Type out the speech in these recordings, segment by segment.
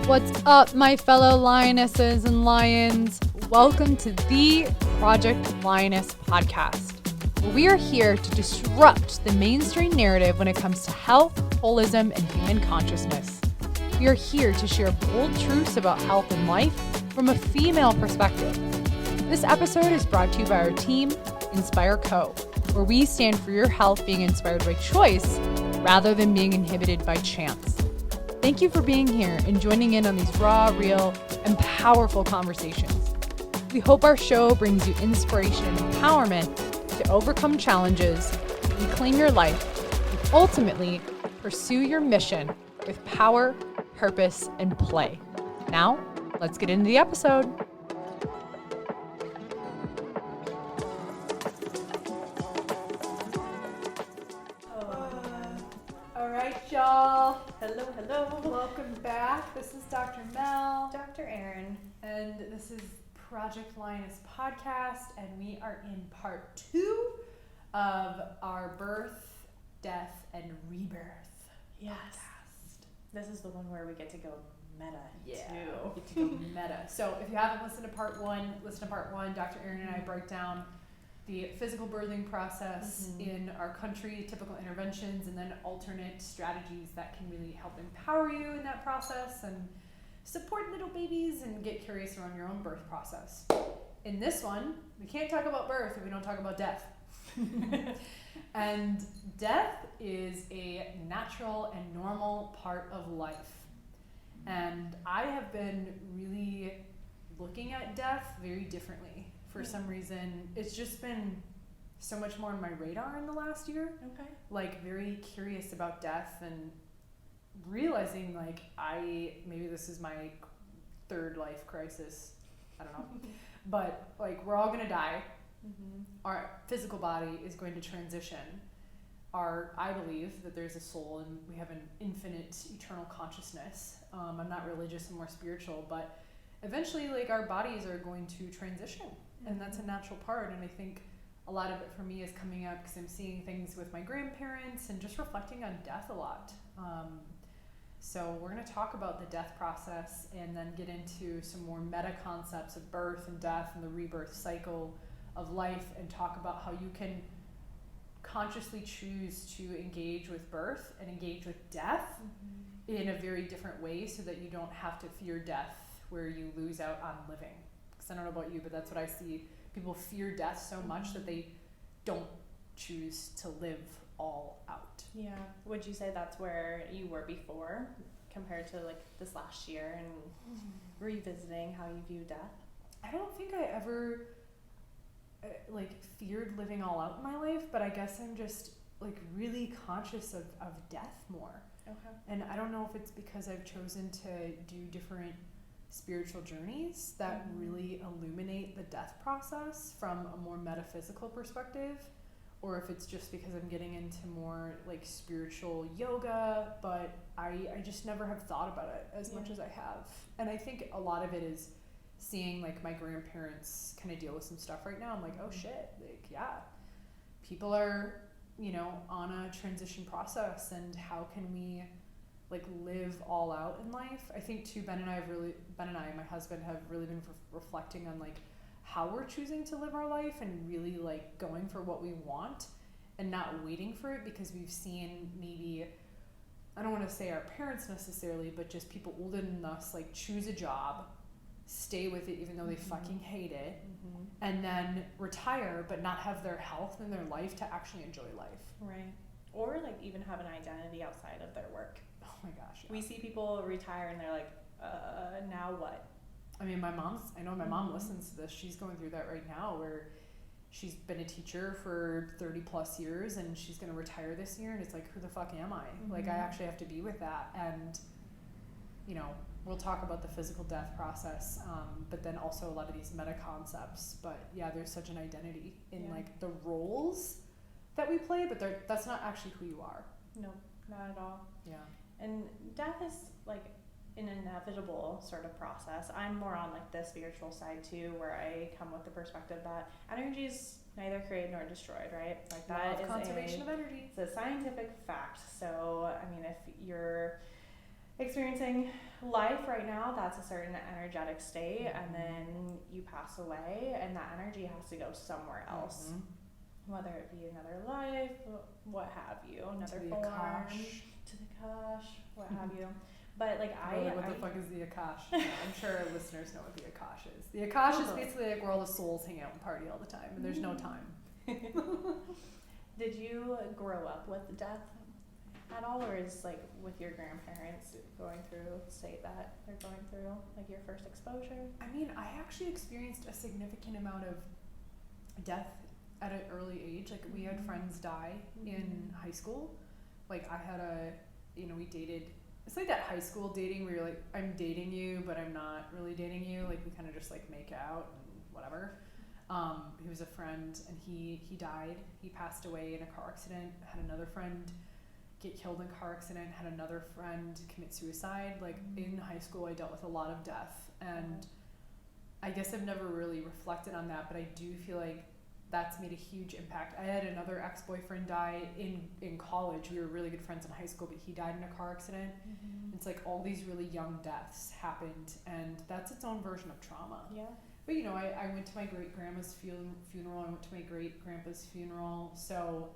What's up, my fellow lionesses and lions? Welcome to the Project Lioness podcast, where we are here to disrupt the mainstream narrative when it comes to health, holism, and human consciousness. We are here to share bold truths about health and life from a female perspective. This episode is brought to you by our team, Inspire Co., where we stand for your health being inspired by choice rather than being inhibited by chance. Thank you for being here and joining in on these raw, real, and powerful conversations. We hope our show brings you inspiration and empowerment to overcome challenges, reclaim your life, and ultimately pursue your mission with power, purpose, and play. Now, let's get into the episode. All right, y'all. Hello. Welcome back. This is Dr. Mel. Dr. Aryn. And this is Project Lioness podcast, and we are in part 2 of our birth, death, and rebirth. Yes. This is the one where we get to go meta We too. get to go meta. So if you haven't listened to part 1, listen to part 1. Dr. Aryn and I break down the physical birthing process in our country, typical interventions, and then alternate strategies that can really help empower you in that process and support little babies and get curious around your own birth process. In this one, we can't talk about birth if we don't talk about death. And death is a natural and normal part of life. And I have been really looking at death very differently. For some reason, it's just been so much more on my radar in the last year. Okay. Like, very curious about death and realizing, like, maybe this is my third life crisis. I don't know. But, like, we're all going to die. Our physical body is going to transition. I believe that there's a soul and we have an infinite eternal consciousness. I'm not religious, I'm more spiritual, but eventually, like, our bodies are going to transition. And that's a natural part, and I think a lot of it for me is coming up because I'm seeing things with my grandparents and just reflecting on death a lot. So we're going to talk about the death process and then get into some more meta concepts of birth and death and the rebirth cycle of life, and talk about how you can consciously choose to engage with birth and engage with death in a very different way so that you don't have to fear death where you lose out on living. I don't know about you, but that's what I see. People fear death so much that they don't choose to live all out. Yeah. Would you say that's where you were before compared to like this last year and revisiting how you view death? I don't think I ever feared living all out in my life, but I guess I'm just like really conscious of death more. Okay. And I don't know if it's because I've chosen to do different spiritual journeys that really illuminate the death process from a more metaphysical perspective, or if it's just because I'm getting into more like spiritual yoga, but I just never have thought about it as much as I have. And I think a lot of it is seeing like my grandparents kind of deal with some stuff right now. I'm like, oh shit, like, yeah, people are, on a transition process, and how can we like live all out in life? I think too, Ben and I, my husband, have really been reflecting on like how we're choosing to live our life and really like going for what we want and not waiting for it, because we've seen maybe, I don't want to say our parents necessarily, but just people older than us like choose a job, stay with it even though they fucking hate it, and then retire but not have their health and their life to actually enjoy life. Right. Or like even have an identity outside of their work. Oh my gosh. Yeah. We see people retire and they're like, now what? I mean, I know my mom listens to this. She's going through that right now, where she's been a teacher for 30 plus years and she's going to retire this year. And it's like, who the fuck am I? Like, I actually have to be with that. And, we'll talk about the physical death process, but then also a lot of these meta concepts. But yeah, there's such an identity in like the roles that we play, but that's not actually who you are. No, not at all. Yeah. And death is like an inevitable sort of process. I'm more on like the spiritual side too, where I come with the perspective that energy is neither created nor destroyed, right? Like that is conservation of energy. It's a scientific fact. So I mean, experiencing life right now, that's a certain energetic state, and then you pass away and that energy has to go somewhere else. Whether it be another life, what have you, another to the form, Akash. to the Akash, what have you. But like What the fuck is the Akash? Yeah, I'm sure our listeners know what the Akash is. The Akash is basically like where all the souls hang out and party all the time, and there's no time. Did you grow up with death at all, or is like with your grandparents going through the state that they're going through, like your first exposure? I mean, I actually experienced a significant amount of death at an early age. Like we had friends die in high school. Like I had we dated. It's like that high school dating where you're like, I'm dating you, but I'm not really dating you. Like we kind of just like make out and whatever. He was a friend and he died. He passed away in a car accident. Had another friend get killed in a car accident. Had another friend commit suicide. Like in high school, I dealt with a lot of death, and I guess I've never really reflected on that, but I do feel like that's made a huge impact. I had another ex-boyfriend die in college. We were really good friends in high school, but he died in a car accident. It's like all these really young deaths happened, and that's its own version of trauma. Yeah. But I went to my great-grandma's funeral. I went to my great-grandpa's funeral. So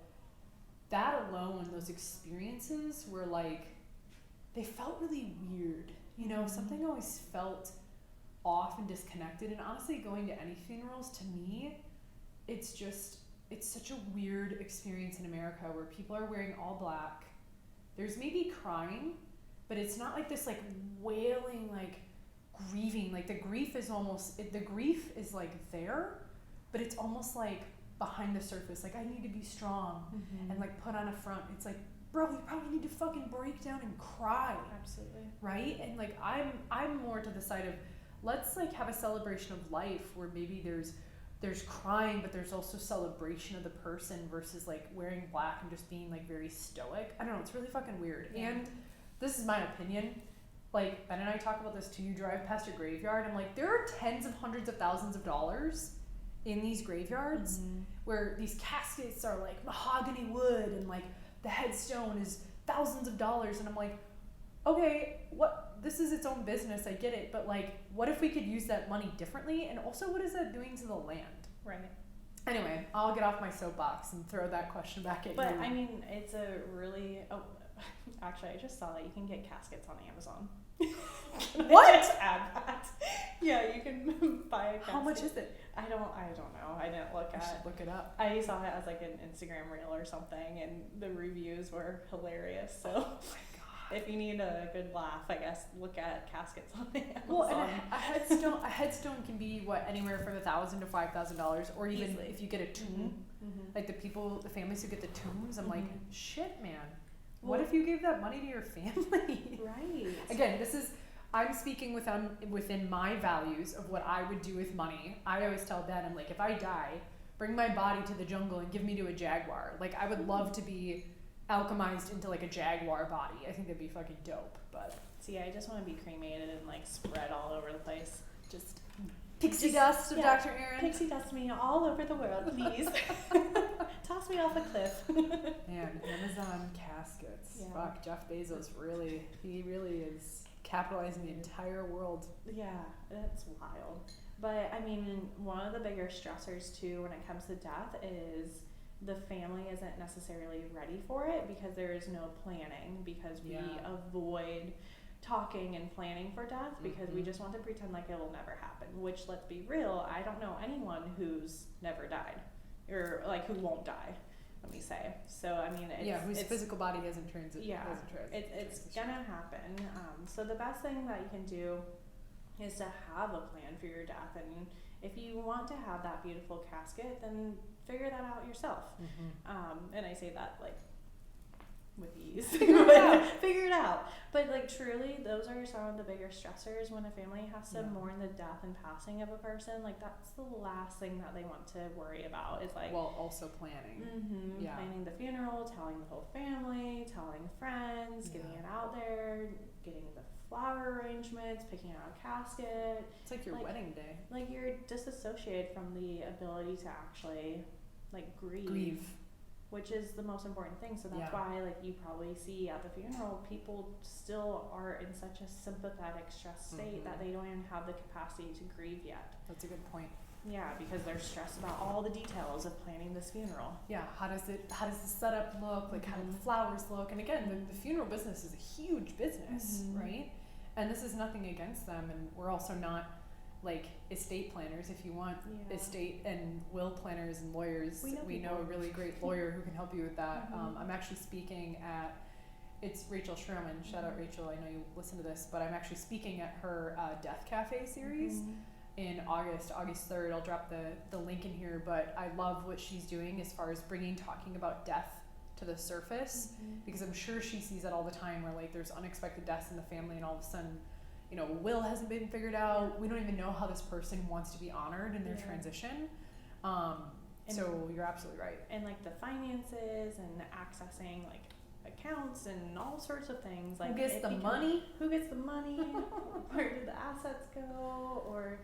that alone, those experiences were like, they felt really weird. Something always felt off and disconnected. And honestly, going to any funerals, to me, it's such a weird experience in America where people are wearing all black. There's maybe crying, but it's not like this like wailing, like grieving. Like the grief is like there, but it's almost like behind the surface. Like I need to be strong and like put on a front. It's like, bro, you probably need to fucking break down and cry. Absolutely. Right? And like I'm more to the side of, let's like have a celebration of life where maybe there's crying, but there's also celebration of the person versus like wearing black and just being like very stoic. I don't know, it's really fucking weird. Yeah. And this is my opinion. Like Ben and I talk about this too. You drive past your graveyard, I'm like, there are tens of hundreds of thousands of dollars in these graveyards where these caskets are like mahogany wood and like the headstone is thousands of dollars, and I'm like, okay, this is its own business, I get it, but like, what if we could use that money differently? And also, what is that doing to the land? Right. Anyway, I'll get off my soapbox and throw that question back at you. But I mean, it's a really, actually, I just saw that you can get caskets on Amazon. What? Just add that. Yeah, you can buy a casket. How much is it? I don't know. I didn't look I should look it up. I saw it as like an Instagram reel or something, and the reviews were hilarious. So oh my God. If you need a good laugh, I guess look at caskets on Amazon. Well, and a headstone can be anywhere from $1,000 to $5,000, or even easily. If you get a tomb, like the families who get the tombs, I'm like, shit, man. What if you gave that money to your family? Right. Again, I'm speaking within my values of what I would do with money. I always tell Ben, I'm like, if I die, bring my body to the jungle and give me to a jaguar. Like, I would love to be alchemized into like a jaguar body. I think that'd be fucking dope. But see, I just want to be cremated and like spread all over the place. Just pixie dust of Dr. Aryn. Pixie dust me all over the world, please. Toss me off a cliff. Man, Amazon caskets. Yeah. Fuck, Jeff Bezos he really is capitalizing the entire world. Yeah, that's wild. But I mean, one of the bigger stressors too when it comes to death is the family isn't necessarily ready for it because there is no planning, because we avoid talking and planning for death because we just want to pretend like it will never happen, which, let's be real, I don't know anyone who's never died or like who won't die, let me say. So I mean, whose physical body hasn't transitioned. Yeah, it's gonna happen. So the best thing that you can do is to have a plan for your death, and if you want to have that beautiful casket, then figure that out yourself. And I say that like with ease. Figure it out. But like truly, those are some of the bigger stressors when a family has to mourn the death and passing of a person. Like that's the last thing that they want to worry about is like, well, also planning. Planning the funeral, telling the whole family, telling friends, getting it out there, getting the flower arrangements, picking out a casket. It's like your wedding day. Like you're disassociated from the ability to actually like grieve. which is the most important thing. So that's Yeah. why, like, you probably see at the funeral, people still are in such a sympathetic stress state that they don't even have the capacity to grieve yet. That's a good point. Yeah, because they're stressed about all the details of planning this funeral. Yeah, how does the setup look? Like, how do the flowers look? And again, the funeral business is a huge business, right? And this is nothing against them, and we're also not like estate planners. If you want estate and will planners and lawyers, we know a really great lawyer who can help you with that. I'm actually speaking at, it's Rachel Schroman, shout out Rachel, I know you listen to this, but I'm actually speaking at her Death Cafe series in August 3rd. I'll drop the link in here, but I love what she's doing as far as talking about death to the surface, because I'm sure she sees that all the time where like there's unexpected deaths in the family and all of a sudden, you know, will hasn't been figured out. We don't even know how this person wants to be honored in their transition. So you're absolutely right. And like the finances and accessing like accounts and all sorts of things. Like who gets the money? Who gets the money? Where do the assets go? Or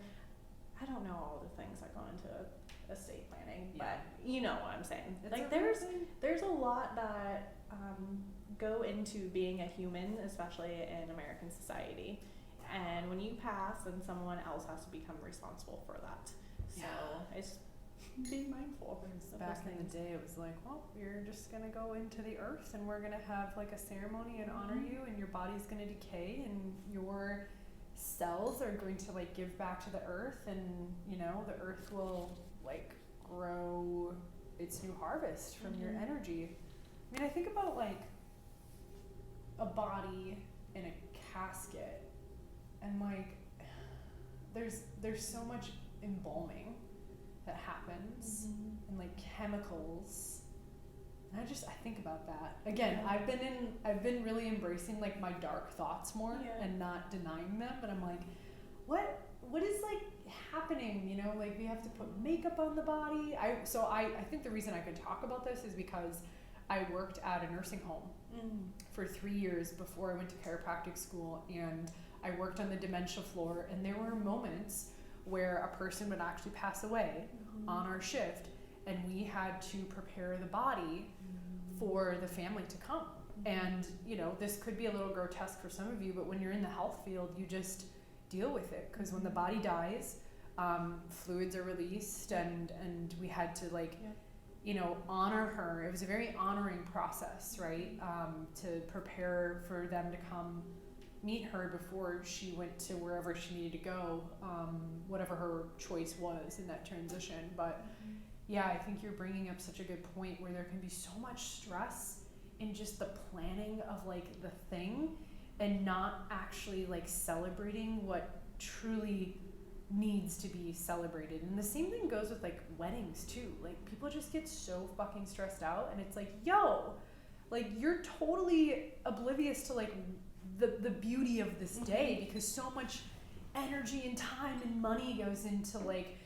I don't know all the things that go into estate planning, but you know what I'm saying. It's like there's a lot that go into being a human, especially in American society. And when you pass, then someone else has to become responsible for that. So it's be mindful. Back in the day, it was like, well, you're just gonna go into the earth, and we're gonna have like a ceremony and honor you, and your body's gonna decay, and your cells are going to like give back to the earth, and you know the earth will like grow its new harvest from your energy. I mean, I think about like a body in a casket. And like, there's so much embalming that happens, and like chemicals. And I think about that. Again, I've been really embracing like my dark thoughts more and not denying them. But I'm like, what is like happening? You know, like we have to put makeup on the body. I think the reason I could talk about this is because I worked at a nursing home for 3 years before I went to chiropractic school, and I worked on the dementia floor, and there were moments where a person would actually pass away on our shift, and we had to prepare the body for the family to come. And, you know, this could be a little grotesque for some of you, but when you're in the health field, you just deal with it, because when the body dies, fluids are released, and we had to like, you know, honor her. It was a very honoring process, right? To prepare for them to come meet her before she went to wherever she needed to go, whatever her choice was in that transition. But yeah, I think you're bringing up such a good point where there can be so much stress in just the planning of like the thing, and not actually like celebrating what truly needs to be celebrated. And the same thing goes with like weddings too. Like people just get so fucking stressed out, and it's like, yo, like you're totally oblivious to like the beauty of this day, because so much energy and time and money goes into like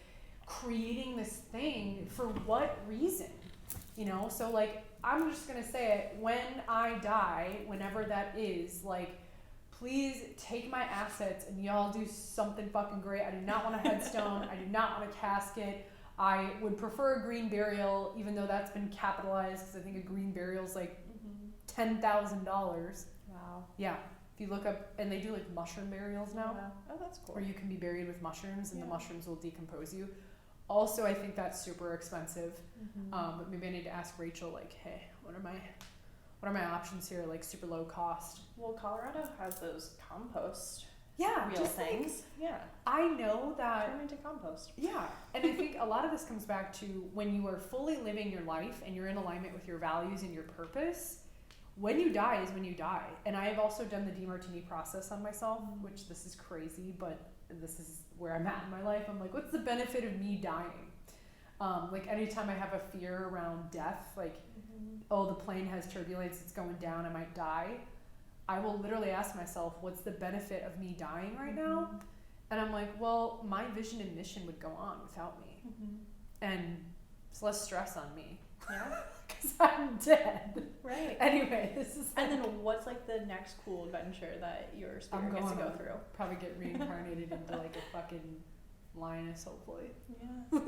creating this thing. For what reason? You know, so like I'm just gonna say it, when I die, whenever that is, like please take my assets and y'all do something fucking great. I do not want a headstone. I do not want a casket. I would prefer a green burial, even though that's been capitalized, because I think a green burial is like $10,000. Wow. Yeah. If you look up, and they do like mushroom burials now. Oh, that's cool. Where you can be buried with mushrooms, and the mushrooms will decompose you. Also, I think that's super expensive. But maybe I need to ask Rachel, like, hey, what are my options here, like super low cost? Well, Colorado has those compost real things. Like, I know that. Turn into compost. Yeah. And I think a lot of this comes back to when you are fully living your life and you're in alignment with your values and your purpose. When you die is when you die. And I have also done the DeMartini process on myself, which this is crazy, but this is where I'm at in my life. I'm like, what's the benefit of me dying? Like anytime I have a fear around death, like, oh, the plane has turbulence, it's going down, I might die. I will literally ask myself, what's the benefit of me dying right now? And I'm like, well, my vision and mission would go on without me. And it's less stress on me. Yeah. Because I'm dead. Right. Anyway, this is. And then what's like the next cool adventure that your spirit gets to go through? Probably get reincarnated into like a fucking Lioness, hopefully. Yeah.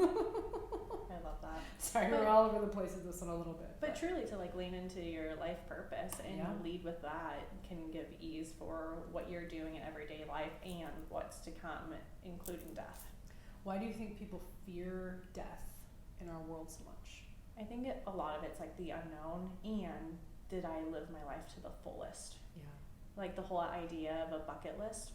I love that. Sorry, we're all over the place with this one a little bit. But truly, to like lean into your life purpose and Yeah. lead with that can give ease for what you're doing in everyday life and what's to come, including death. Why do you think people fear death in our world so much? I think a lot of it's like the unknown and did I live my life to the fullest? Yeah. Like the whole idea of a bucket list.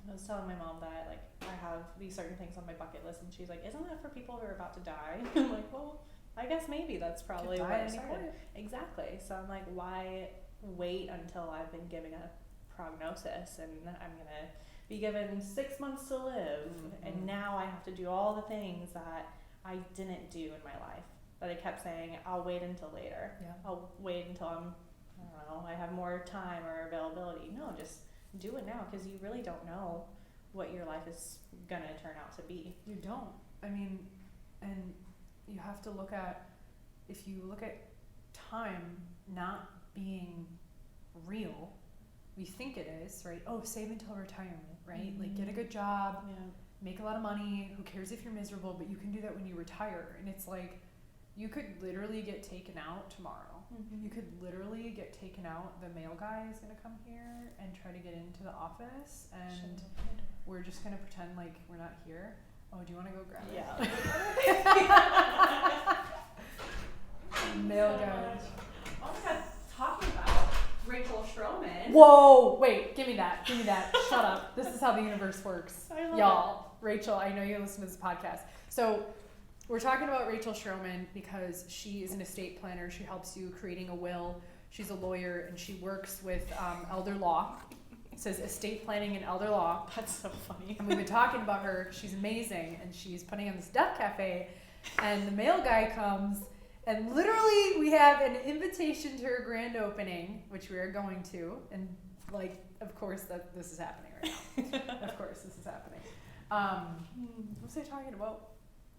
I was telling my mom that like I have these certain things on my bucket list, and she's like, "Isn't that for people who are about to die?" I'm like, "Well, I guess maybe that's probably Could die where at it any started." point. Exactly. So I'm like, why wait until I've been given a prognosis and I'm gonna be given 6 months to live, and now I have to do all the things that I didn't do in my life. That I kept saying, I'll wait until later. Yeah. I'll wait until I don't know, I have more time or availability. No, just do it now, because you really don't know what your life is gonna turn out to be. You don't. I mean, and you have to look at, if you look at time not being real, we think it is, right? Oh, save until retirement, right? Like get a good job, Yeah. make a lot of money, who cares if you're miserable, but you can do that when you retire. And it's like, you could literally get taken out tomorrow. You could literally get taken out. The mail guy is gonna come here and try to get into the office, and we're just gonna pretend like we're not here. Oh, do you wanna go grab it? Yeah. Mail guy. Oh my god, talking about Rachel Schroman. Whoa, wait, give me that. Shut up. This is how the universe works. I love Y'all, Rachel, I know you listen to this podcast. So we're talking about Rachel Schroman because she is an estate planner. She helps you creating a will. She's a lawyer, and she works with elder law. It says estate planning and elder law. That's so funny. And we've been talking about her. She's amazing, and she's putting on this death cafe. And the mail guy comes, and literally we have an invitation to her grand opening, which we are going to. And like, of course, this is happening right now. Of course, this is happening. What was I talking about?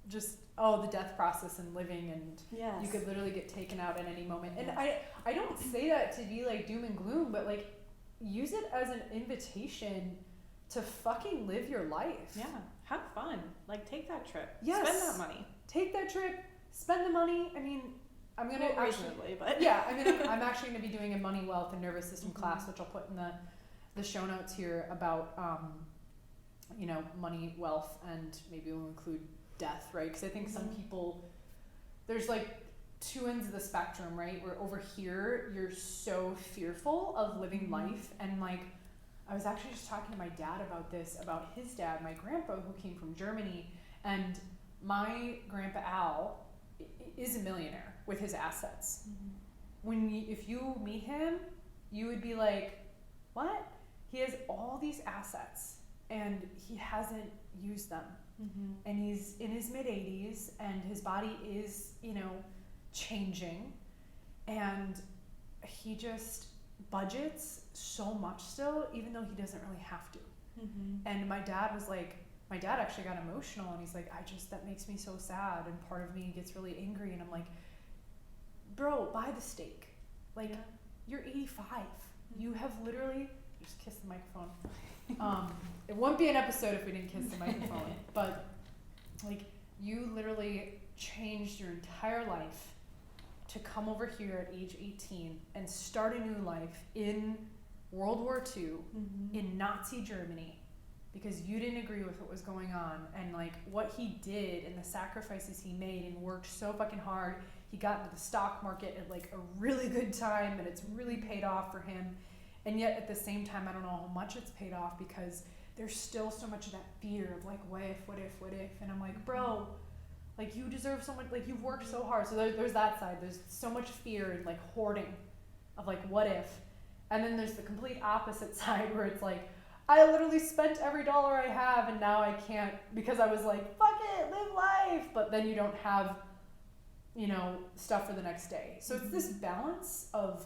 Just the death process and living, and Yes. you could literally get taken out at any moment. And I don't say that to be like doom and gloom, but like use it as an invitation to fucking live your life. Yeah. Have fun. Like take that trip. Yes. Spend that money. Take that trip, spend the money. I mean, I'm gonna Well, actually, reasonably, but yeah, I mean, I'm actually gonna be doing a money, wealth, and nervous system class, which I'll put in the show notes here about money, wealth, and maybe we'll include death, right? Because I think some people, there's like two ends of the spectrum, right? Where over here you're so fearful of living life, and like I was actually just talking to my dad about this, about his dad, my grandpa, who came from Germany, and my grandpa Al is a millionaire with his assets. If you meet him, you would be like, what? He has all these assets and he hasn't used them. And he's in his mid-80s, and his body is, changing, and he just budgets so much still, even though he doesn't really have to. And my dad actually got emotional, and he's like, that makes me so sad, and part of me gets really angry, and I'm like, bro, buy the steak. Like, you're 85. You have literally, just kiss the microphone. It won't be an episode if we didn't kiss the microphone, but like you literally changed your entire life to come over here at age 18 and start a new life in World War II in Nazi Germany because you didn't agree with what was going on, and like what he did and the sacrifices he made and worked so fucking hard. He got into the stock market at like a really good time, and it's really paid off for him. And yet at the same time, I don't know how much it's paid off because there's still so much of that fear of like, what if? And I'm like, bro, like you deserve so much, like you've worked so hard. So there's that side. There's so much fear and like hoarding of like, what if? And then there's the complete opposite side where it's like, I literally spent every dollar I have and now I can't because I was like, fuck it, live life. But then you don't have, stuff for the next day. So it's this balance of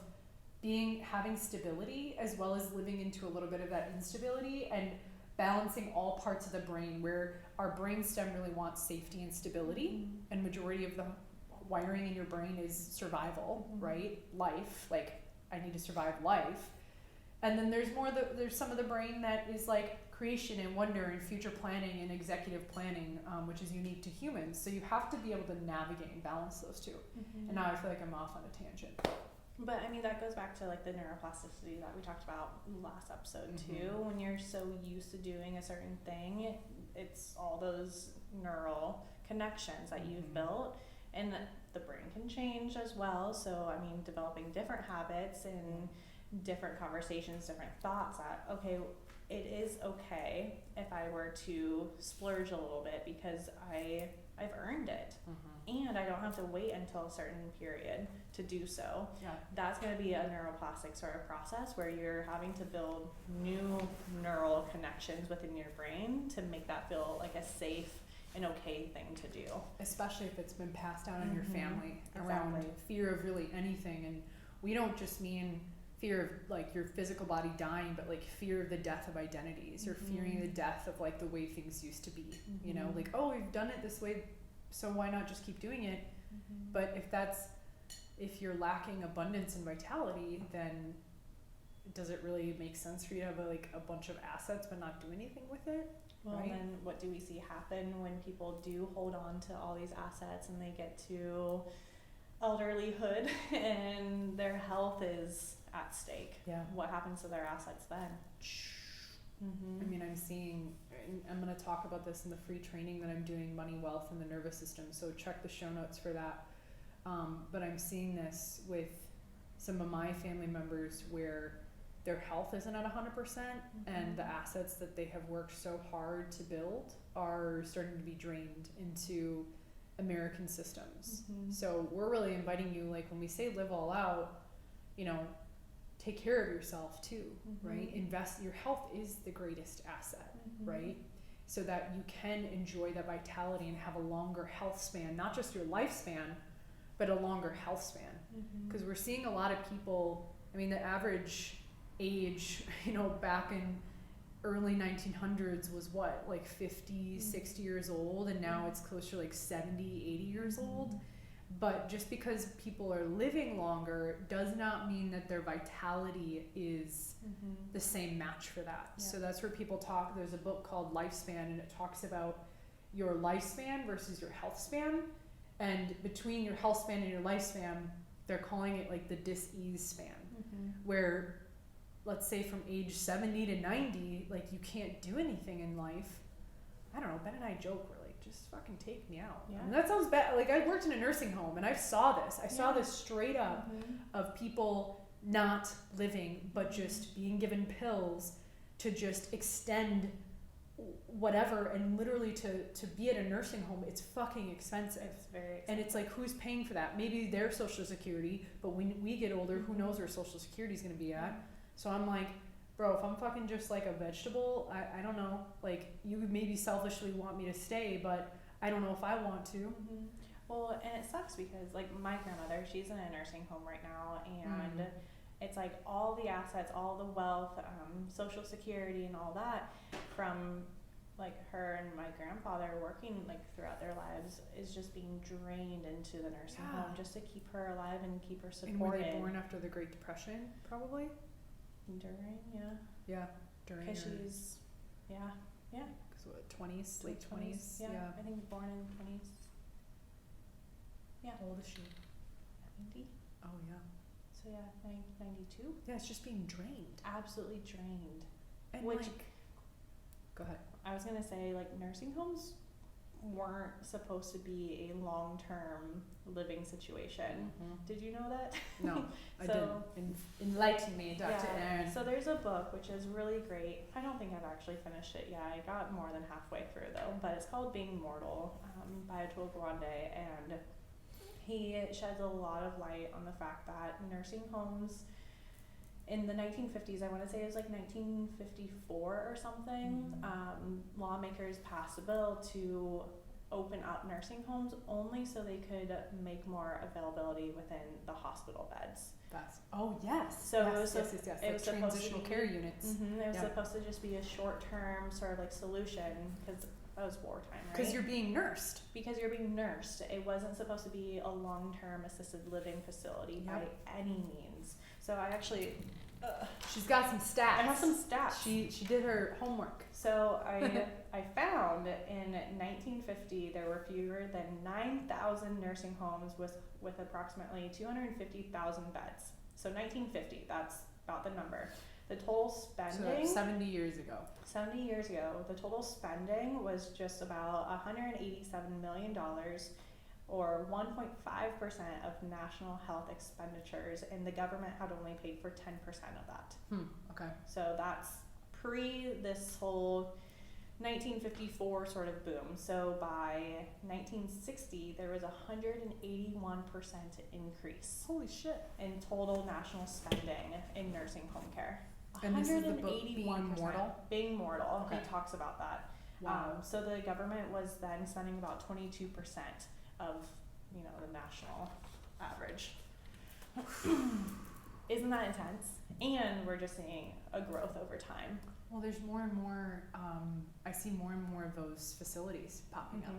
having stability as well as living into a little bit of that instability, and balancing all parts of the brain, where our brainstem really wants safety and stability, and majority of the wiring in your brain is survival, right? Life, like I need to survive life. And then there's some of the brain that is like creation and wonder and future planning and executive planning, which is unique to humans. So you have to be able to navigate and balance those two. And now I feel like I'm off on a tangent. But I mean, that goes back to like the neuroplasticity that we talked about last episode too. When you're so used to doing a certain thing, it's all those neural connections that you've built, and the brain can change as well. So I mean, developing different habits and different conversations, different thoughts that, okay, it is okay if I were to splurge a little bit because I've earned it, and I don't have to wait until a certain period to do so. Yeah. That's going to be a neuroplastic sort of process where you're having to build new neural connections within your brain to make that feel like a safe and okay thing to do. Especially if it's been passed down in your family around Exactly. fear of really anything. And we don't just mean fear of like your physical body dying, but like fear of the death of identities, or fearing the death of like the way things used to be. You know, like, oh, we've done it this way, so why not just keep doing it? But if you're lacking abundance and vitality, then does it really make sense for you to have a bunch of assets but not do anything with it? Well, right? then what do we see happen when people do hold on to all these assets and they get to elderlyhood and their health is at stake? Yeah. What happens to their assets then? I mean, I'm going to talk about this in the free training that I'm doing, Money, Wealth, and the Nervous System, so check the show notes for that. But I'm seeing this with some of my family members where their health isn't at 100%, and the assets that they have worked so hard to build are starting to be drained into American systems. So we're really inviting you, like when we say live all out, you know, take care of yourself too, right? Invest. Your health is the greatest asset, right? So that you can enjoy that vitality and have a longer health span, not just your lifespan, but a longer health span. Because we're seeing a lot of people, I mean, the average age, you know, back in early 1900s was what, like 50, 60 years old, and now it's closer to like 70, 80 years old. But just because people are living longer does not mean that their vitality is the same match for that. So that's where people talk. There's a book called Lifespan, and it talks about your lifespan versus your health span. And between your health span and your lifespan, they're calling it like the dis-ease span, where let's say from age 70 to 90, like you can't do anything in life. I don't know, Ben and I joke, we're like, just fucking take me out. Yeah. And that sounds bad. Like I worked in a nursing home and I saw this. I saw this straight up of people not living, but just being given pills to just extend whatever, and literally to be at a nursing home, it's fucking expensive. It's very expensive. And it's like, who's paying for that? Maybe their social security, but when we get older, who knows where social security is going to be at? So I'm like, bro, if I'm fucking just like a vegetable, I don't know, like you would maybe selfishly want me to stay, but I don't know if I want to. Well, and it sucks because like my grandmother, she's in a nursing home right now, and it's like all the assets, all the wealth, social security and all that from like her and my grandfather working like throughout their lives is just being drained into the nursing home just to keep her alive and keep her supported. And were they born after the Great Depression, probably? During, during. Because she's, Because what, 20s, late 20s? I think born in 20s. Yeah. How old is she? 90. Oh yeah. So 92. Yeah, it's just being drained. Absolutely drained. And Which, like, go ahead. I was gonna say, like, nursing homes weren't supposed to be a long-term living situation. Did you know that? No, I didn't. Enlighten me, Dr. Aryn. So there's a book which is really great. I don't think I've actually finished it yet. I got more than halfway through though, but it's called Being Mortal by Atul Gawande, and he sheds a lot of light on the fact that nursing homes in the 1950s, I want to say it was like 1954 or something, lawmakers passed a bill to open up nursing homes only so they could make more availability within the hospital beds. So it was it was transitional care units. It was supposed to just be a short-term sort of like solution because that was wartime, right? Because you're being nursed. Because you're being nursed. It wasn't supposed to be a long-term assisted living facility by any means. So I actually She's got some stats. I have some stats. She did her homework. So I found in 1950 there were fewer than 9,000 nursing homes with approximately 250,000 beds. So 1950, that's about the number. The total spending. So 70 years ago. 70 years ago, the total spending was just about $187 million, or 1.5% of national health expenditures, and the government had only paid for 10% of that. Okay. So that's pre this whole 1954 sort of boom. So by 1960, there was a 181% increase. Holy shit. In total national spending in nursing home care. And this is the book Being Mortal? Being Mortal. Okay. He talks about that. Wow. So the government was then spending about 22% of, the national average. Isn't that intense? And we're just seeing a growth over time. Well, there's more and more, I see more and more of those facilities popping up.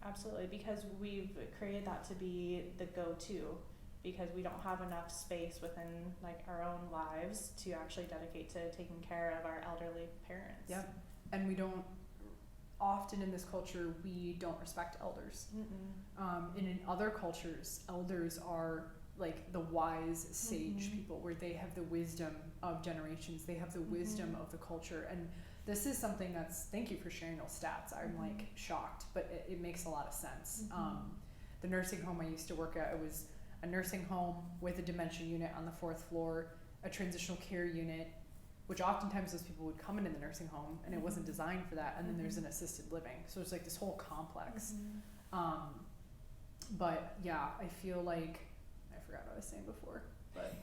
Absolutely, because we've created that to be the go-to, because we don't have enough space within our own lives to actually dedicate to taking care of our elderly parents. Yep. And we don't, often in this culture, we don't respect elders. And in other cultures, elders are like the wise sage people, where they have the wisdom of generations, they have the wisdom of the culture. And this is something that's, thank you for sharing those stats. I'm shocked, but it makes a lot of sense. The nursing home I used to work at, it was a nursing home with a dementia unit on the 4th floor, a transitional care unit, which oftentimes those people would come into the nursing home and it wasn't designed for that. And then there's an assisted living. So it's like this whole complex. But yeah, I feel like, I forgot what I was saying before, but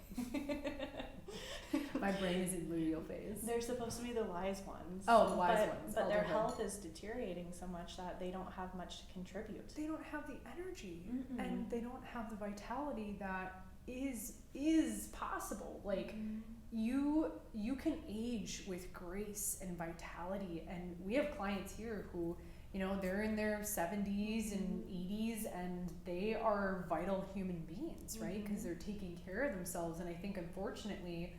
my brain is in luteal phase. They're supposed to be the wise ones. Oh, the wise ones. But their health is deteriorating so much that they don't have much to contribute. They don't have the energy and they don't have the vitality that is possible. Like you can age with grace and vitality, and we have clients here who, they're in their 70s and 80s and they are vital human beings, right? Because they're taking care of themselves. And I think, unfortunately,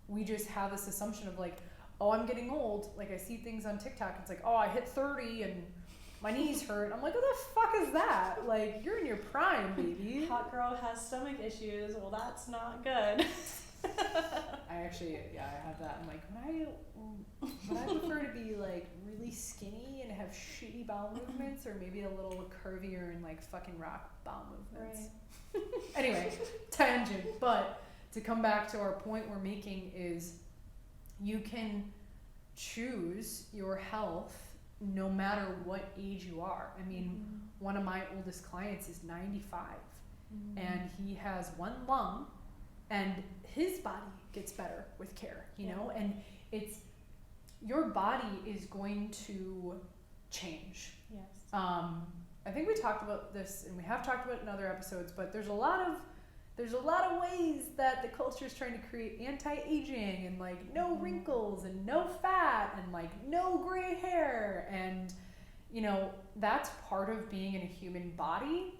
we just have this assumption of like, oh, I'm getting old. Like, I see things on TikTok. It's like, oh, I hit 30 and my knees hurt. I'm like, what the fuck is that? Like, you're in your prime, baby. Hot girl has stomach issues. Well, that's not good. I actually, I have that. I'm like, would I prefer to be like really skinny and have shitty bowel movements, or maybe a little curvier and like fucking rock bowel movements? Right. Anyway, tangent. But to come back to our point we're making is, you can choose your health no matter what age you are. I mean, one of my oldest clients is 95 and he has one lung, and his body gets better with care, you know, and it's, your body is going to change. Yes. I think we talked about this, and we have talked about it in other episodes, but there's a lot of ways that the culture is trying to create anti-aging and like no wrinkles and no fat and like no gray hair, and that's part of being in a human body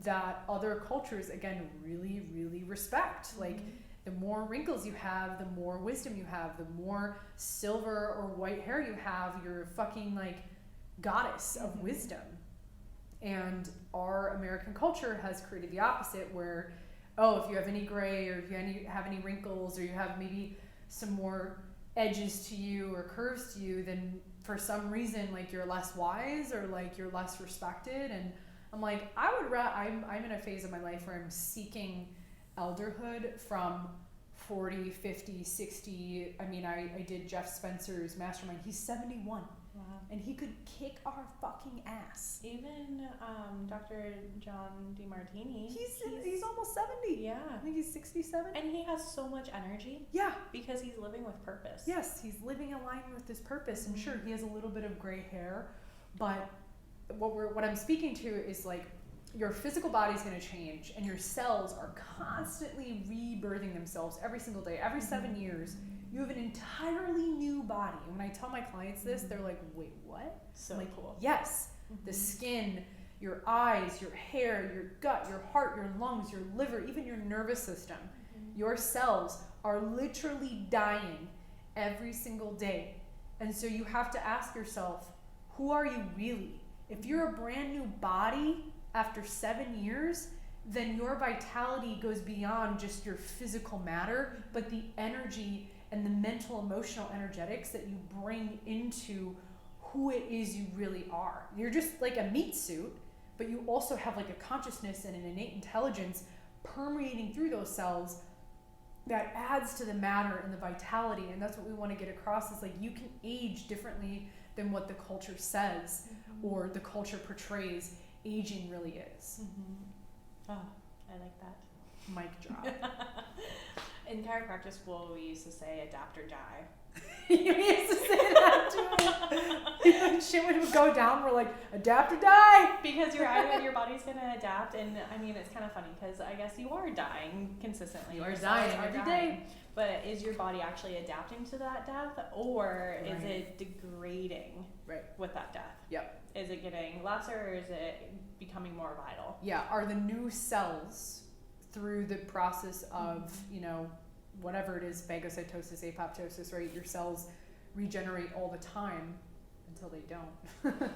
that other cultures, again, really, really respect. Like, the more wrinkles you have, the more wisdom you have, the more silver or white hair you have, you're fucking like goddess of wisdom. And our American culture has created the opposite, where, oh, if you have any gray, or if you have any wrinkles, or you have maybe some more edges to you or curves to you, then for some reason, like, you're less wise, or like you're less respected. And I'm like, I'm in a phase of my life where I'm seeking elderhood from 40, 50, 60. I mean, I did Jeff Spencer's mastermind. He's 71. Wow. And he could kick our fucking ass. Even Dr. John DeMartini. He's almost 70. Yeah. I think he's 67. And he has so much energy. Yeah. Because he's living with purpose. Yes, he's living aligned with his purpose. And sure, he has a little bit of gray hair, but what I'm speaking to is like, your physical body's going to change, and your cells are constantly rebirthing themselves every single day. Every 7 years, you have an entirely new body. And when I tell my clients this, they're like, wait, what? So I'm like, cool. Yes, the skin, your eyes, your hair, your gut, your heart, your lungs, your liver, even your nervous system. Your cells are literally dying every single day. And so you have to ask yourself, who are you really? If you're a brand new body after 7 years, then your vitality goes beyond just your physical matter, but the energy and the mental, emotional energetics that you bring into who it is you really are. You're just like a meat suit, but you also have like a consciousness and an innate intelligence permeating through those cells that adds to the matter and the vitality. And that's what we want to get across, is like you can age differently than what the culture says or the culture portrays aging really is. Oh, I like that. Mic drop. In chiropractic school, we used to say adapt or die. You used to say that too. Shit would go down, we're like, adapt or die. Because your body's gonna adapt, and I mean, it's kind of funny because I guess you are dying consistently. You are Your cells dying every day. But is your body actually adapting to that death, or is Right. it degrading Right. with that death? Yep. Is it getting lesser, or is it becoming more vital? Yeah, are the new cells through the process of, you know, whatever it is, phagocytosis, apoptosis, right? Your cells regenerate all the time until they don't.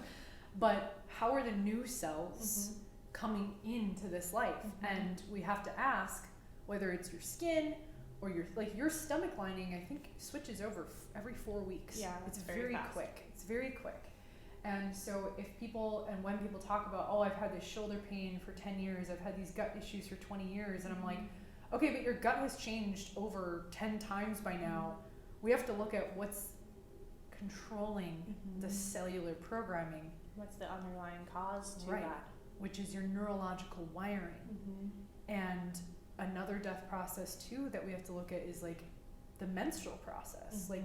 But how are the new cells coming into this life? And we have to ask whether it's your skin or your stomach lining, I think switches over every 4 weeks. Yeah, it's very very fast. quick. It's very quick. And so if people, and when people talk about, oh, I've had this shoulder pain for 10 years, I've had these gut issues for 20 years, and I'm like, okay, but your gut has changed over 10 times by now. We have to look at what's controlling the cellular programming. What's the underlying cause to Right. that? Which is your neurological wiring. And another death process too that we have to look at is like the menstrual process. Like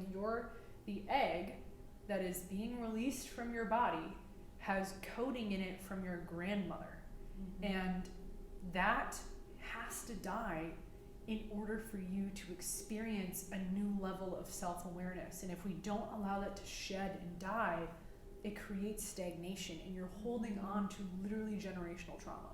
the egg that is being released from your body has coding in it from your grandmother. And that has to die in order for you to experience a new level of self-awareness. And if we don't allow that to shed and die, it creates stagnation, and you're holding on to literally generational trauma.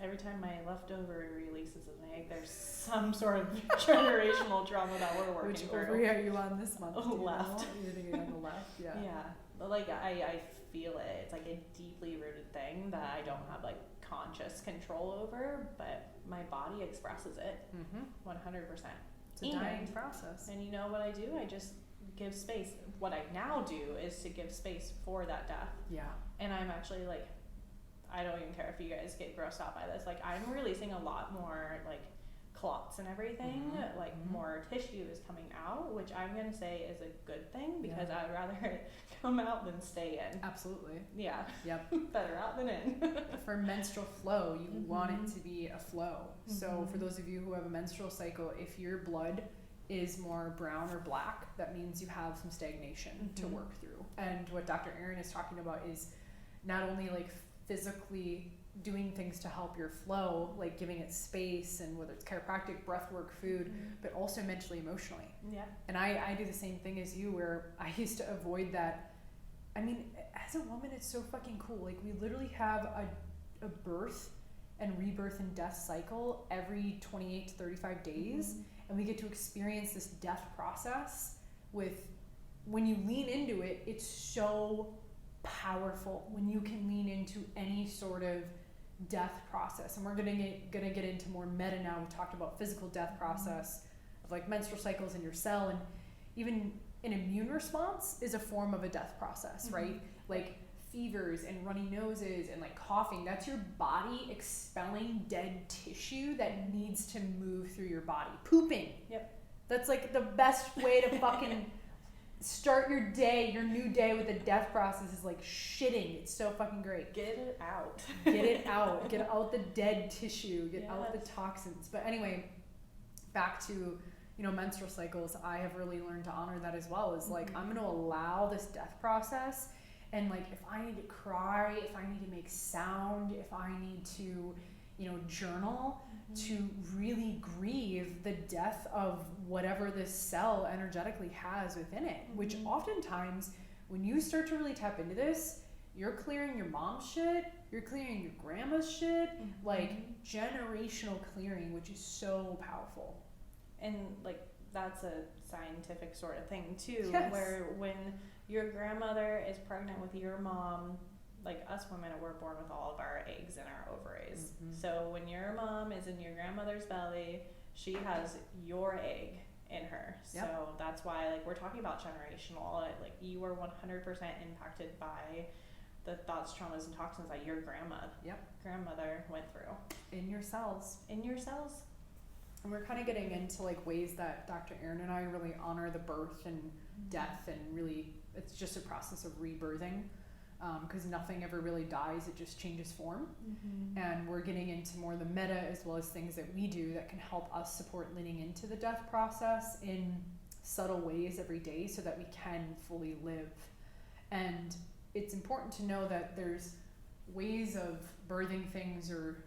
Every time my leftover releases an egg, there's some sort of generational trauma that we're working Which through. ovary are you on this month? Do you Left. know? You're thinking on the left, yeah. Yeah, but like I feel it. It's like a deeply rooted thing that I don't have like conscious control over, but my body expresses it 100%. It's a dying process. And you know what I do? I just give space. What I now do is to give space for that death. Yeah. And I'm actually like, I don't even care if you guys get grossed out by this. Like, I'm releasing a lot more like clots and everything. Like more tissue is coming out, which I'm gonna say is a good thing because I'd rather it come out than stay in. Absolutely. Yeah. Yep. Better out than in. For menstrual flow, you want it to be a flow. So for those of you who have a menstrual cycle, if your blood is more brown or black, that means you have some stagnation to work through. And what Dr. Aryn is talking about is not only like physically doing things to help your flow, like giving it space, and whether it's chiropractic, breathwork, food, but also mentally, emotionally. Yeah. And I do the same thing as you, where I used to avoid that. I mean, as a woman, it's so fucking cool. Like, we literally have a birth and rebirth and death cycle every 28 to 35 days. And we get to experience this death process with, when you lean into it, it's so powerful when you can lean into any sort of death process. And we're gonna get into more meta now. We talked about physical death process of like menstrual cycles in your cell, and even an immune response is a form of a death process, right? Like fevers and runny noses and like coughing, that's your body expelling dead tissue that needs to move through your body. Pooping. Yep. That's like the best way to fucking start your day, your new day with a death process, is like shitting. It's so fucking great. Get it out. Get it out. Get out the dead tissue. Get out the toxins. But anyway, back to, you know, menstrual cycles. I have really learned to honor that as well. Is like, I'm going to allow this death process. And like, if I need to cry, if I need to make sound, if I need to, you know, journal, to really grieve the death of whatever this cell energetically has within it, which oftentimes when you start to really tap into this, you're clearing your mom's shit, you're clearing your grandma's shit, like generational clearing, which is so powerful. And like that's a scientific sort of thing too, Yes. where when your grandmother is pregnant with your mom, like us women, we're born with all of our eggs in our ovaries. So when your mom is in your grandmother's belly, she has your egg in her. Yep. So that's why, like, we're talking about generational. Like, you are 100% impacted by the thoughts, traumas, and toxins that your grandmother went through In your cells. in your cells. And we're kind of getting into like ways that Dr. Aryn and I really honor the birth and death, and really it's just a process of rebirthing, because nothing ever really dies, it just changes form. And we're getting into more the meta as well as things that we do that can help us support leaning into the death process in subtle ways every day so that we can fully live. And it's important to know that there's ways of birthing things or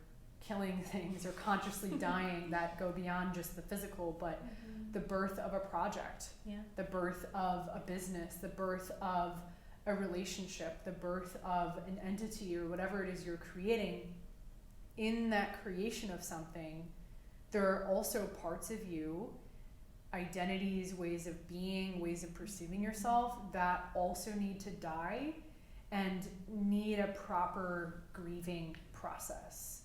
killing things or consciously dying that go beyond just the physical, but the birth of a project, the birth of a business, the birth of a relationship, the birth of an entity or whatever it is you're creating. In that creation of something, there are also parts of you, identities, ways of being, ways of perceiving yourself that also need to die and need a proper grieving process.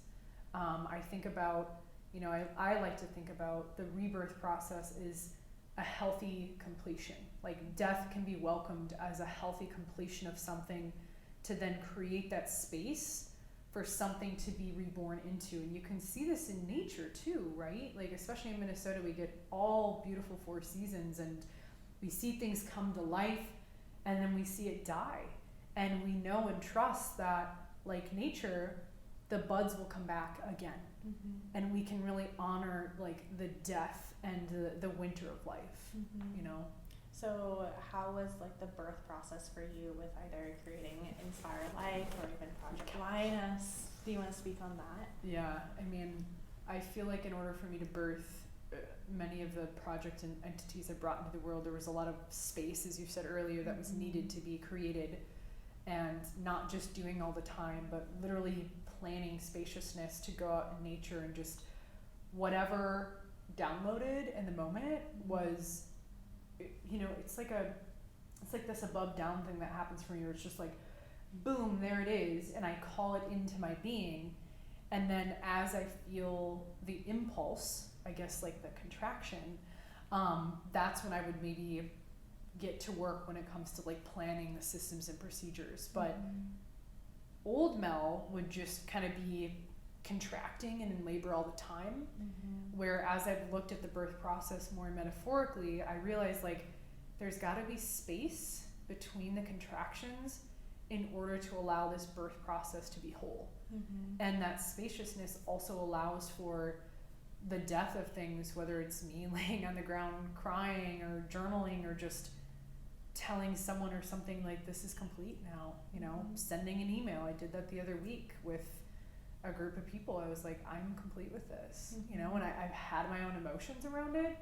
I think about, I like to think about the rebirth process is a healthy completion. Like death can be welcomed as a healthy completion of something to then create that space for something to be reborn into. And you can see this in nature too, right? Like especially in Minnesota, we get all beautiful 4 seasons and we see things come to life and then we see it die. And we know and trust that, like nature, the buds will come back again. And we can really honor like the death and the winter of life, So how was like the birth process for you with either creating Inspire Life or even Project Lioness? Do you want to speak on that? Yeah, I mean, I feel like in order for me to birth many of the projects and entities I brought into the world, there was a lot of space, as you said earlier, that was needed to be created, and not just doing all the time, but literally planning spaciousness to go out in nature and just whatever downloaded in the moment was, it's like this above down thing that happens for me where it's just like, boom, there it is, and I call it into my being. And then as I feel the impulse, I guess like the contraction, that's when I would maybe get to work when it comes to like planning the systems and procedures. But old Mel would just kind of be contracting and in labor all the time. Where as I've looked at the birth process more metaphorically, I realized like there's got to be space between the contractions in order to allow this birth process to be whole. And that spaciousness also allows for the death of things, whether it's me laying on the ground crying or journaling or just telling someone or something like, this is complete now, sending an email. I did that the other week with a group of people. I was like, I'm complete with this, and I've had my own emotions around it.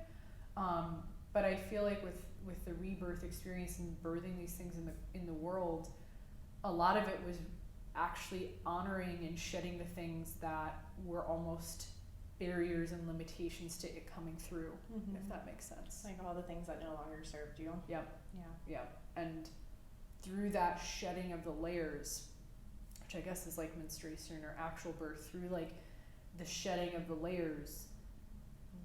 But I feel like with the rebirth experience and birthing these things in the world, a lot of it was actually honoring and shedding the things that were almost barriers and limitations to it coming through, if that makes sense. Like all the things that no longer served you. Yep. And through that shedding of the layers, which I guess is like menstruation or actual birth, through like the shedding of the layers,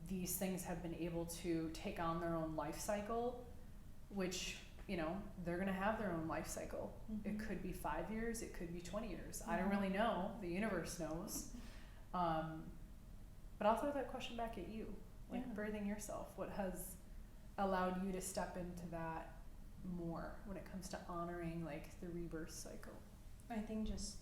these things have been able to take on their own life cycle, which, they're going to have their own life cycle. It could be 5 years, it could be 20 years. I don't really know. The universe knows. But I'll throw that question back at you. Like birthing yourself, what has allowed you to step into that more when it comes to honoring like the rebirth cycle? I think just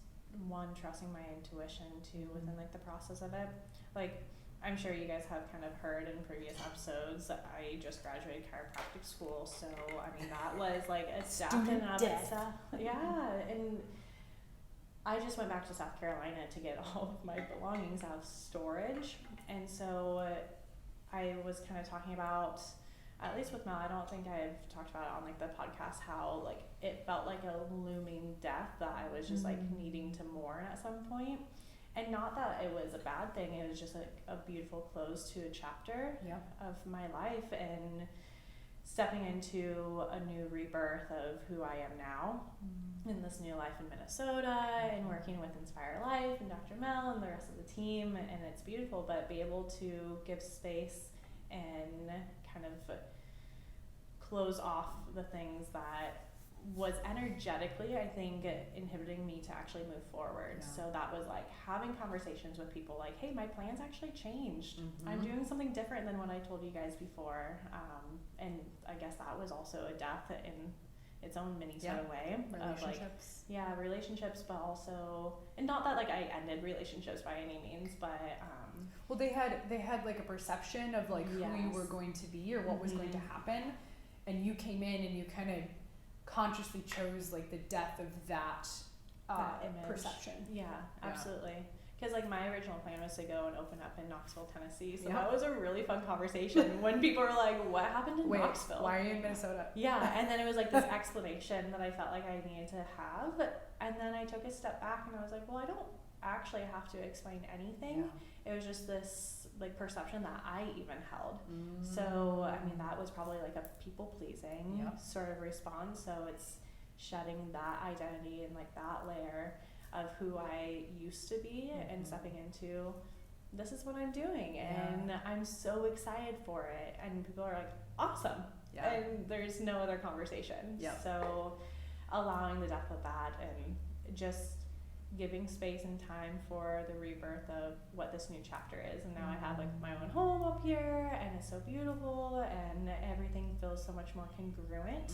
one, trusting my intuition too within like the process of it. Like I'm sure you guys have kind of heard in previous episodes, I just graduated chiropractic school, so I mean that was like a step in and of itself. Yeah, and I just went back to South Carolina to get all of my belongings out of storage, and so I was kind of talking about at least with Mel, I don't think I've talked about it on like the podcast, how like it felt like a looming death that I was just like needing to mourn at some point. And not that it was a bad thing, it was just like a beautiful close to a chapter of my life, and stepping into a new rebirth of who I am now in this new life in Minnesota, and working with Inspire Life and Dr. Mel and the rest of the team, and it's beautiful. But be able to give space and kind of close off the things that was energetically, I think, inhibiting me to actually move forward. Yeah. So that was like having conversations with people like, hey, my plans actually changed. I'm doing something different than what I told you guys before. And I guess that was also a death in its own mini sort of way. Relationships. Of like, relationships, but also, and not that like I ended relationships by any means, but well, they had like a perception of like who you were going to be or what was going to happen, and you came in and you kind of consciously chose like the death of that image. Perception. Yeah, absolutely. Because like my original plan was to go and open up in Knoxville, Tennessee. So that was a really fun conversation when people were like, what happened in Knoxville? Why are you in Minnesota? Yeah, and then it was like this explanation that I felt like I needed to have. And then I took a step back and I was like, well, I don't actually have to explain anything. It was just this like perception that I even held. So I mean, that was probably like a people pleasing sort of response. So it's shedding that identity and like that layer of who I used to be and stepping into, this is what I'm doing, and I'm so excited for it. And people are like, awesome. And there's no other conversation. So allowing the depth of that and just giving space and time for the rebirth of what this new chapter is. And now I have like my own home up here, and it's so beautiful, and everything feels so much more congruent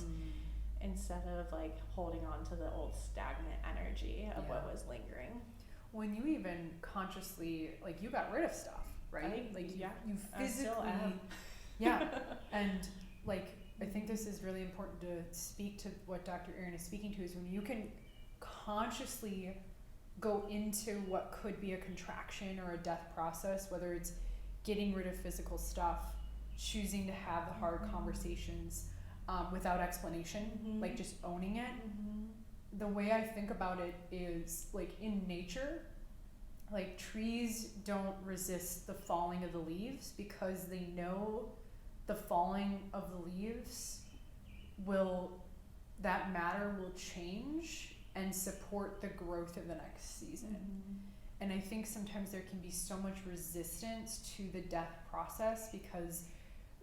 instead of like holding on to the old stagnant energy of what was lingering. When you even consciously, like, you got rid of stuff, right? You physically, and like, I think this is really important to speak to what Dr. Aryn is speaking to, is when you can consciously go into what could be a contraction or a death process, whether it's getting rid of physical stuff, choosing to have the hard conversations without explanation, like just owning it. The way I think about it is like in nature, like trees don't resist the falling of the leaves because they know the falling of the leaves that matter will change and support the growth of the next season. And I think sometimes there can be so much resistance to the death process because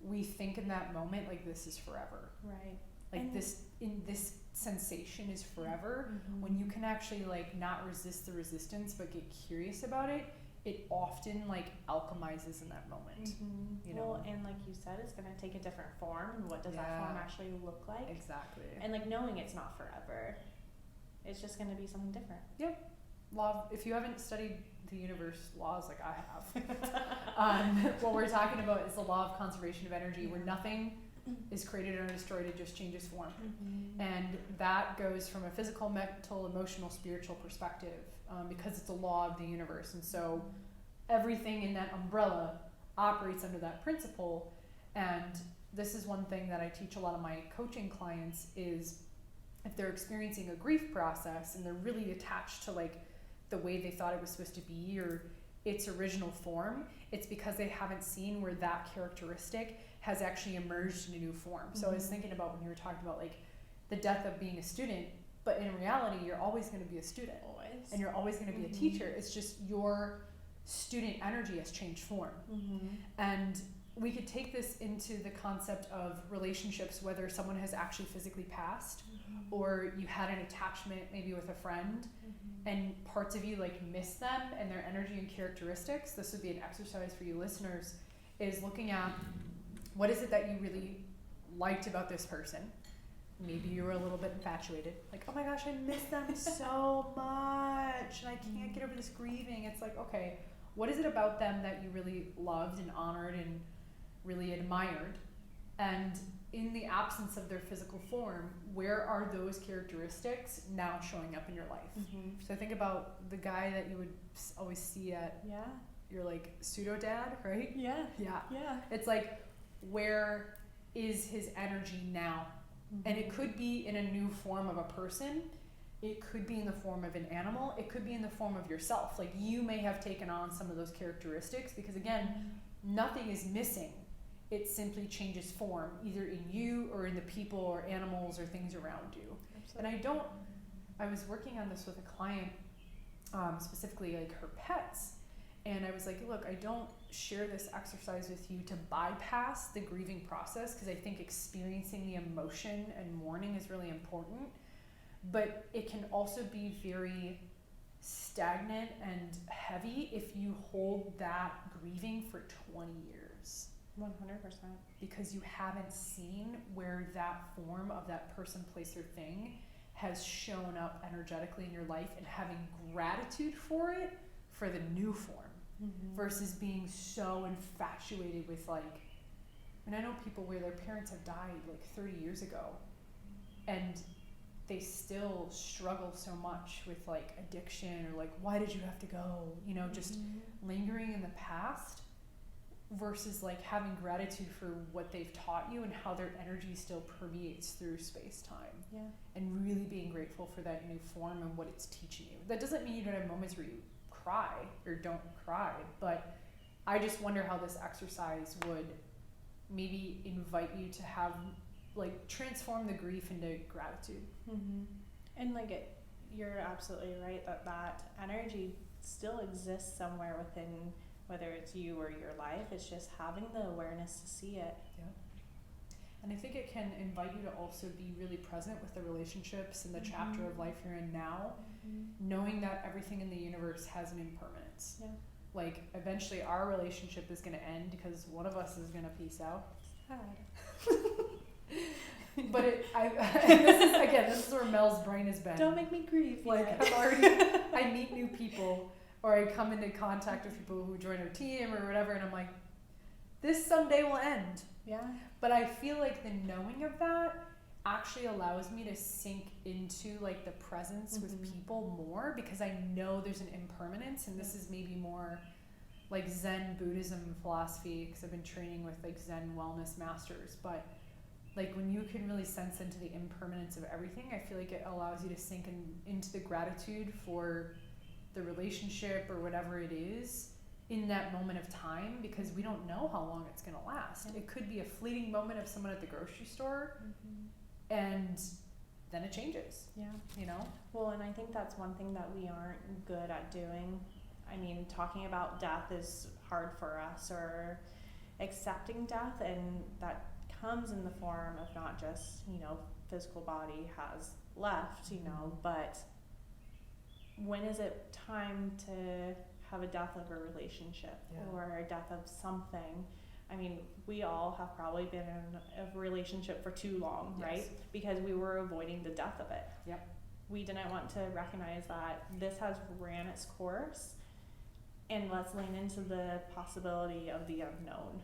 we think in that moment like this is forever. Right. Like and this sensation is forever. When you can actually like not resist the resistance but get curious about it, it often like alchemizes in that moment. You know? Well, and like you said, it's gonna take a different form, and what does that form actually look like? Exactly. And like knowing it's not forever, it's just gonna be something different. If you haven't studied the universe laws like I have, what we're talking about is the law of conservation of energy, where nothing is created or destroyed, it just changes form. And that goes from a physical, mental, emotional, spiritual perspective, because it's a law of the universe. And so everything in that umbrella operates under that principle. And this is one thing that I teach a lot of my coaching clients is, if they're experiencing a grief process and they're really attached to like the way they thought it was supposed to be or its original form, it's because they haven't seen where that characteristic has actually emerged in a new form. So I was thinking about when you were talking about like the death of being a student, but in reality, you're always going to be a student. Always. And you're always going to be a teacher. It's just your student energy has changed form. And we could take this into the concept of relationships, whether someone has actually physically passed or you had an attachment maybe with a friend and parts of you like miss them and their energy and characteristics. This would be an exercise for you listeners, is looking at what is it that you really liked about this person. Maybe you were a little bit infatuated, like, oh my gosh, I miss them so much and I can't get over this grieving. It's like, okay, what is it about them that you really loved and honored and really admired? And in the absence of their physical form, where are those characteristics now showing up in your life? So think about the guy that you would always see at your like pseudo dad, right? Yeah. It's like, where is his energy now? And it could be in a new form of a person. It could be in the form of an animal. It could be in the form of yourself. Like, you may have taken on some of those characteristics because, again, nothing is missing. It simply changes form, either in you or in the people or animals or things around you. Absolutely. And I was working on this with a client, specifically like her pets. And I was like, look, I don't share this exercise with you to bypass the grieving process, because I think experiencing the emotion and mourning is really important. But it can also be very stagnant and heavy if you hold that grieving for 20 years. 100%. Because you haven't seen where that form of that person, place, or thing has shown up energetically in your life, and having gratitude for it for the new form. Versus being so infatuated with, like, and I know people where their parents have died like 30 years ago and they still struggle so much with like addiction, or like, why did you have to go, you know, just lingering in the past, versus like having gratitude for what they've taught you and how their energy still permeates through space-time. And really being grateful for that new form and what it's teaching you. That doesn't mean you don't have moments where you cry or don't cry, but I just wonder how this exercise would maybe invite you to have, like, transform the grief into gratitude. And like, you're absolutely right that energy still exists somewhere within, whether it's you or your life. It's just having the awareness to see it. And I think it can invite you to also be really present with the relationships and the chapter of life you're in now, knowing that everything in the universe has an impermanence. Like, eventually our relationship is going to end because one of us is going to peace out. But this is where Mel's brain has been. Don't make me grieve. Like, I meet new people, or I come into contact with people who join our team or whatever, and I'm like, this someday will end. But I feel like the knowing of that actually allows me to sink into like the presence with people more, because I know there's an impermanence, and this is maybe more like Zen Buddhism philosophy, because I've been training with like Zen wellness masters. But like, when you can really sense into the impermanence of everything, I feel like it allows you to sink into the gratitude for the relationship or whatever it is in that moment of time, because we don't know how long it's going to last. It could be a fleeting moment of someone at the grocery store, and then it changes. You know? Well, and I think that's one thing that we aren't good at doing. I mean, talking about death is hard for us, or accepting death, and that comes in the form of not just, you know, physical body has left, you know, but when is it time to have a death of a relationship or a death of something? I mean, we all have probably been in a relationship for too long, right? Because we were avoiding the death of it. We didn't want to recognize that this has ran its course, and let's lean into the possibility of the unknown.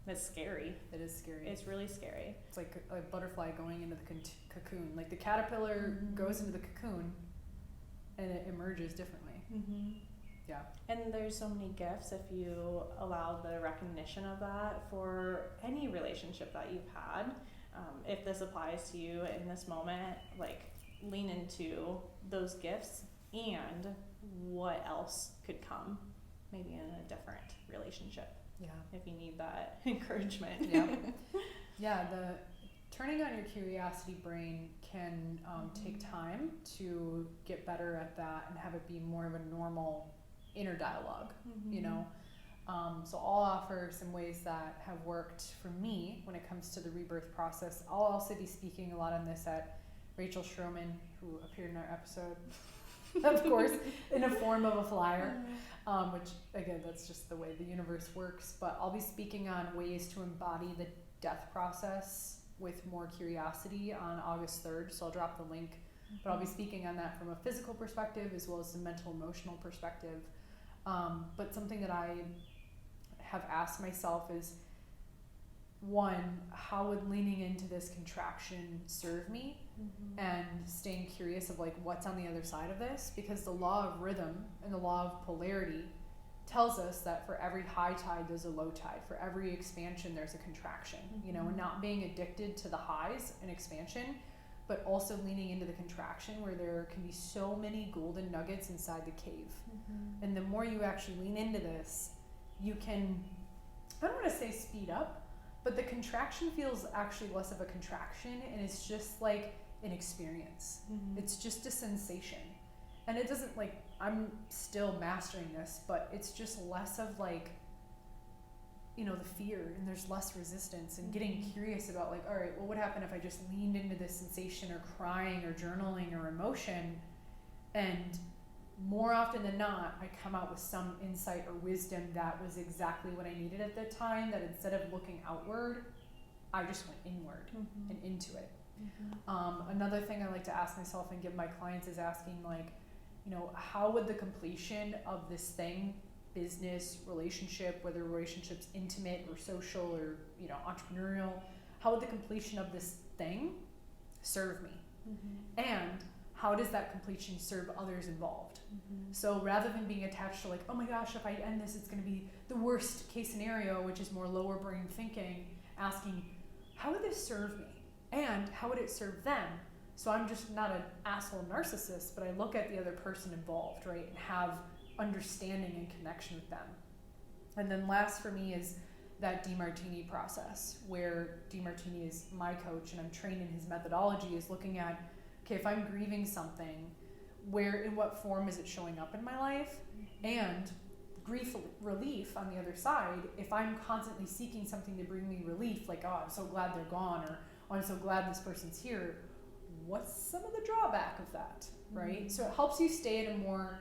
It's scary. It is scary. It's really scary. It's like a butterfly going into the cocoon. Like, the caterpillar goes into the cocoon and it emerges differently. And there's so many gifts if you allow the recognition of that for any relationship that you've had. If this applies to you in this moment, like, lean into those gifts and what else could come, maybe in a different relationship. If you need that encouragement. The turning on your curiosity brain can take time to get better at that and have it be more of a normal inner dialogue, you know. So I'll offer some ways that have worked for me when it comes to the rebirth process. I'll also be speaking a lot on this at Rachel Schroman, who appeared in our episode, of course, in a form of a flyer, which, again, that's just the way the universe works. But I'll be speaking on ways to embody the death process with more curiosity on August 3rd, so I'll drop the link. But I'll be speaking on that from a physical perspective as well as a mental, emotional perspective. But something that I have asked myself is, one, how would leaning into this contraction serve me? And staying curious of like what's on the other side of this, because the law of rhythm and the law of polarity tells us that for every high tide there's a low tide. For every expansion there's a contraction, you know, and not being addicted to the highs and expansion, but also leaning into the contraction where there can be so many golden nuggets inside the cave. And the more you actually lean into this, you can, I don't want to say speed up, but the contraction feels actually less of a contraction, and it's just like an experience. It's just a sensation. And it doesn't, like, I'm still mastering this, but it's just less of like, you know, the fear, and there's less resistance, and getting curious about like, all right, well, what happened if I just leaned into this sensation or crying or journaling or emotion, and more often than not, I come out with some insight or wisdom that was exactly what I needed at that time, that instead of looking outward, I just went inward and into it. Another thing I like to ask myself and give my clients is asking, like, you know, how would the completion of this thing, business, relationship, whether relationship's intimate or social or, you know, entrepreneurial, how would the completion of this thing serve me? And how does that completion serve others involved? So rather than being attached to like, oh my gosh, if I end this, it's going to be the worst case scenario, which is more lower brain thinking, asking, how would this serve me? And how would it serve them? So I'm just not an asshole narcissist, but I look at the other person involved, right? And have understanding and connection with them. And then last for me is that DeMartini process, where DeMartini is my coach and I'm trained in his methodology, is looking at, okay, if I'm grieving something, where, in what form is it showing up in my life? And grief relief on the other side, if I'm constantly seeking something to bring me relief, like, oh, I'm so glad they're gone, or oh, I'm so glad this person's here, what's some of the drawback of that, right? So it helps you stay in a more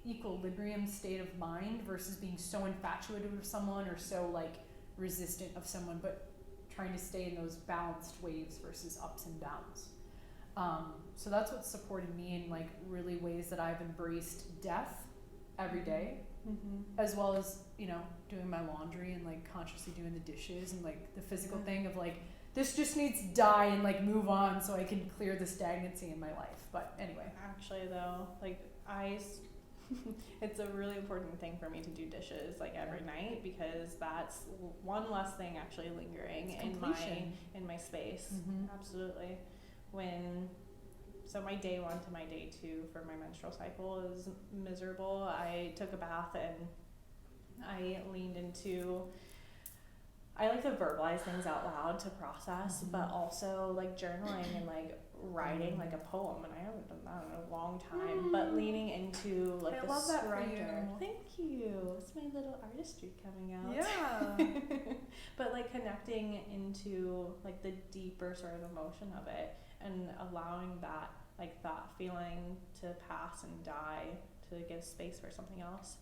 equilibrium state of mind versus being so infatuated with someone or so like resistant of someone, but trying to stay in those balanced waves versus ups and downs. So that's what's supporting me in like really ways that I've embraced death every day, as well as, you know, doing my laundry and like consciously doing the dishes and like the physical thing of like, this just needs to die and like move on so I can clear the stagnancy in my life. But anyway. Actually though, like it's a really important thing for me to do dishes like every night, because that's one less thing actually lingering in my space. Absolutely. So my day 1 to my day 2 for my menstrual cycle is miserable. I took a bath and I leaned into, I like to verbalize things out loud to process, but also like journaling and like writing like a poem, and I haven't done that in a long time, but leaning into like the surrender. Thank you. It's my little artistry coming out. Yeah. But like connecting into like the deeper sort of emotion of it and allowing that like thought feeling to pass and die to give space for something else.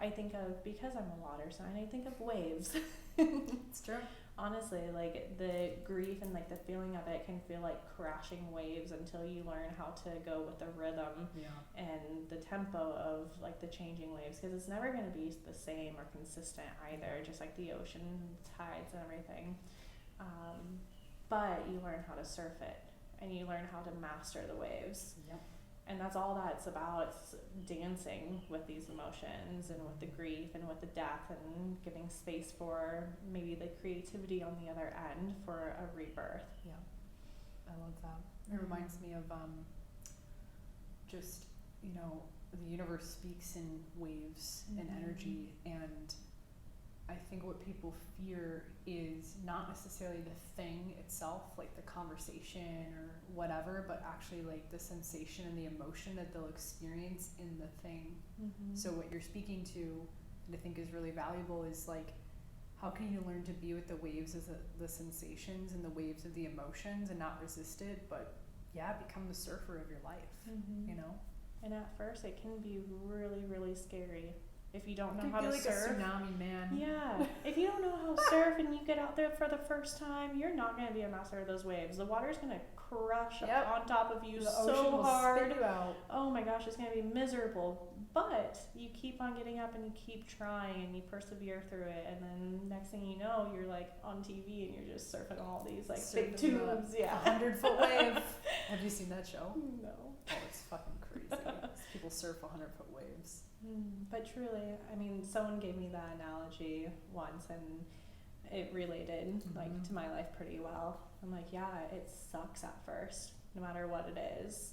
I think of, because I'm a water sign, I think of waves. It's true. Honestly, like the grief and like the feeling of it can feel like crashing waves until you learn how to go with the rhythm and the tempo of like the changing waves, because it's never going to be the same or consistent either, just like the ocean tides and everything. But you learn how to surf it and you learn how to master the waves. And that's all that's about. It's dancing with these emotions and with the grief and with the death, and giving space for maybe the creativity on the other end for a rebirth. Yeah, I love that. It reminds me of just, you know, the universe speaks in waves and energy, and I think what people fear is not necessarily the thing itself, like the conversation or whatever, but actually like the sensation and the emotion that they'll experience in the thing. So what you're speaking to, and I think is really valuable, is like, how can you learn to be with the waves of the sensations and the waves of the emotions and not resist it, but become the surfer of your life, you know? And at first it can be really, really scary. If you don't know how to surf, like a tsunami, man. Yeah. If you don't know how to surf and you get out there for the first time, you're not going to be a master of those waves. The water's going to crush on top of you so hard. Spit you out. Oh my gosh, it's going to be miserable. But you keep on getting up and you keep trying and you persevere through it. And then next thing you know, you're like on TV and you're just surfing all these like big tubes. 100-foot wave. Have you seen that show? No. Oh, it's fucking crazy. People surf 100-foot waves. But truly, I mean, someone gave me that analogy once, and it related like to my life pretty well. I'm like, yeah, it sucks at first, no matter what it is,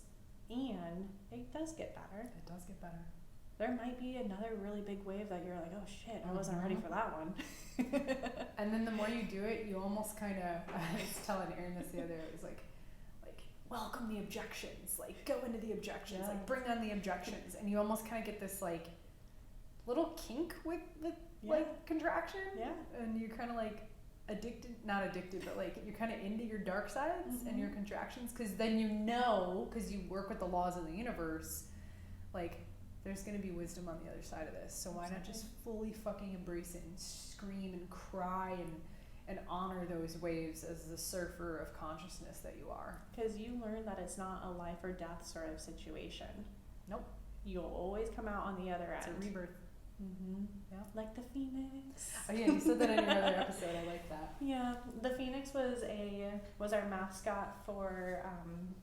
and it does get better. It does get better. There might be another really big wave that you're like, oh shit, I wasn't ready for that one. And then the more you do it, you almost kind of, I was telling Aryn this the other day, it was like welcome the objections, like go into the objections, like bring on the objections, and you almost kind of get this like little kink with like contraction, and you're kind of like not addicted, but like you're kind of into your dark sides and your contractions, because then you know, because you work with the laws of the universe, like there's going to be wisdom on the other side of this. So why not just fully fucking embrace it and scream and cry and honor those waves as the surfer of consciousness that you are. Because you learn that it's not a life or death sort of situation. Nope. You'll always come out on the other end. It's a rebirth. Yeah. Like the phoenix. Oh yeah, you said that in your other episode. I like that. Yeah, the phoenix was our mascot for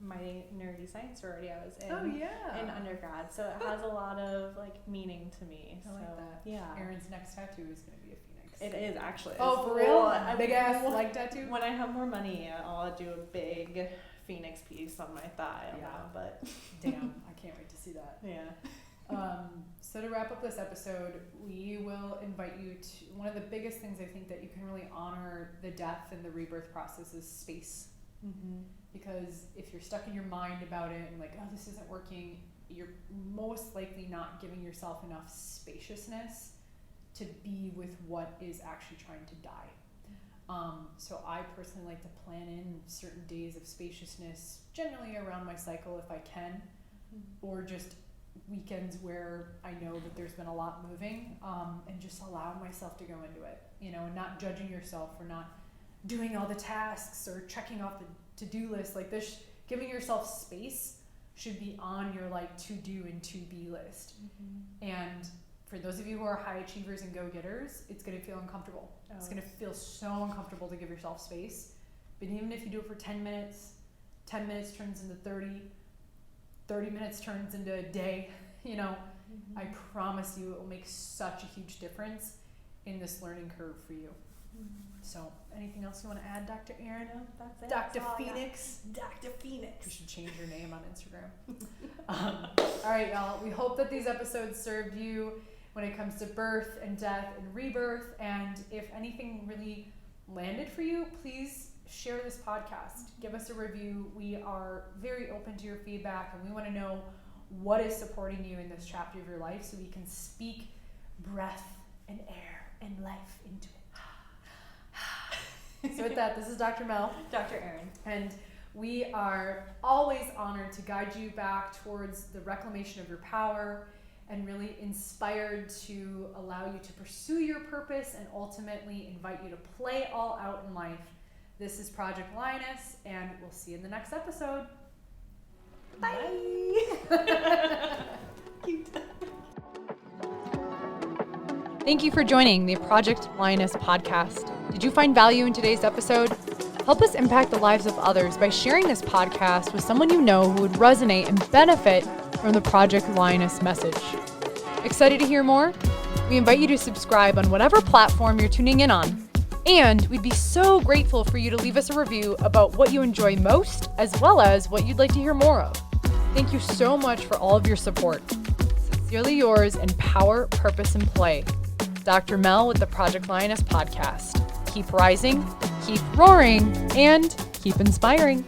my nerdy science sorority I was in. In undergrad. So it has a lot of like meaning to me. I like that. Yeah. Aryn's next tattoo is going to be a phoenix. It is actually. Oh, for real? Big ass leg tattoo? When I have more money, I'll do a big phoenix piece on my thigh. I don't know, but damn, I can't wait to see that. Yeah. So to wrap up this episode, we will invite you to, one of the biggest things I think that you can really honor the death and the rebirth process is space. Because if you're stuck in your mind about it and like, oh, this isn't working, you're most likely not giving yourself enough spaciousness to be with what is actually trying to die. So I personally like to plan in certain days of spaciousness, generally around my cycle if I can, or just weekends where I know that there's been a lot moving, and just allow myself to go into it, and not judging yourself for not doing all the tasks or checking off the to-do list. Like this, giving yourself space should be on your like to-do and to-be list. And for those of you who are high achievers and go-getters, it's going to feel uncomfortable. It's going to feel so uncomfortable to give yourself space. But even if you do it for 10 minutes, 10 minutes turns into 30 minutes turns into a day, I promise you it will make such a huge difference in this learning curve for you. So anything else you want to add, Dr. Aryn? No, that's it. Dr. Phoenix? Dr. Phoenix. We should change your name on Instagram. All right, y'all. We hope that these episodes served you when it comes to birth and death and rebirth. And if anything really landed for you, please share this podcast. Give us a review. We are very open to your feedback, and we want to know what is supporting you in this chapter of your life so we can speak breath and air and life into it. So with that, this is Dr. Mel. Dr. Aryn. And we are always honored to guide you back towards the reclamation of your power and really inspired to allow you to pursue your purpose and ultimately invite you to play all out in life. This is Project Lioness, and we'll see you in the next episode. Bye. Cute. Thank you for joining the Project Lioness podcast. Did you find value in today's episode? Help us impact the lives of others by sharing this podcast with someone you know who would resonate and benefit from the Project Lioness message. Excited to hear more? We invite you to subscribe on whatever platform you're tuning in on. And we'd be so grateful for you to leave us a review about what you enjoy most, as well as what you'd like to hear more of. Thank you so much for all of your support. Sincerely yours in power, purpose, and play. Dr. Mel with the Project Lioness podcast. Keep rising, keep roaring, and keep inspiring.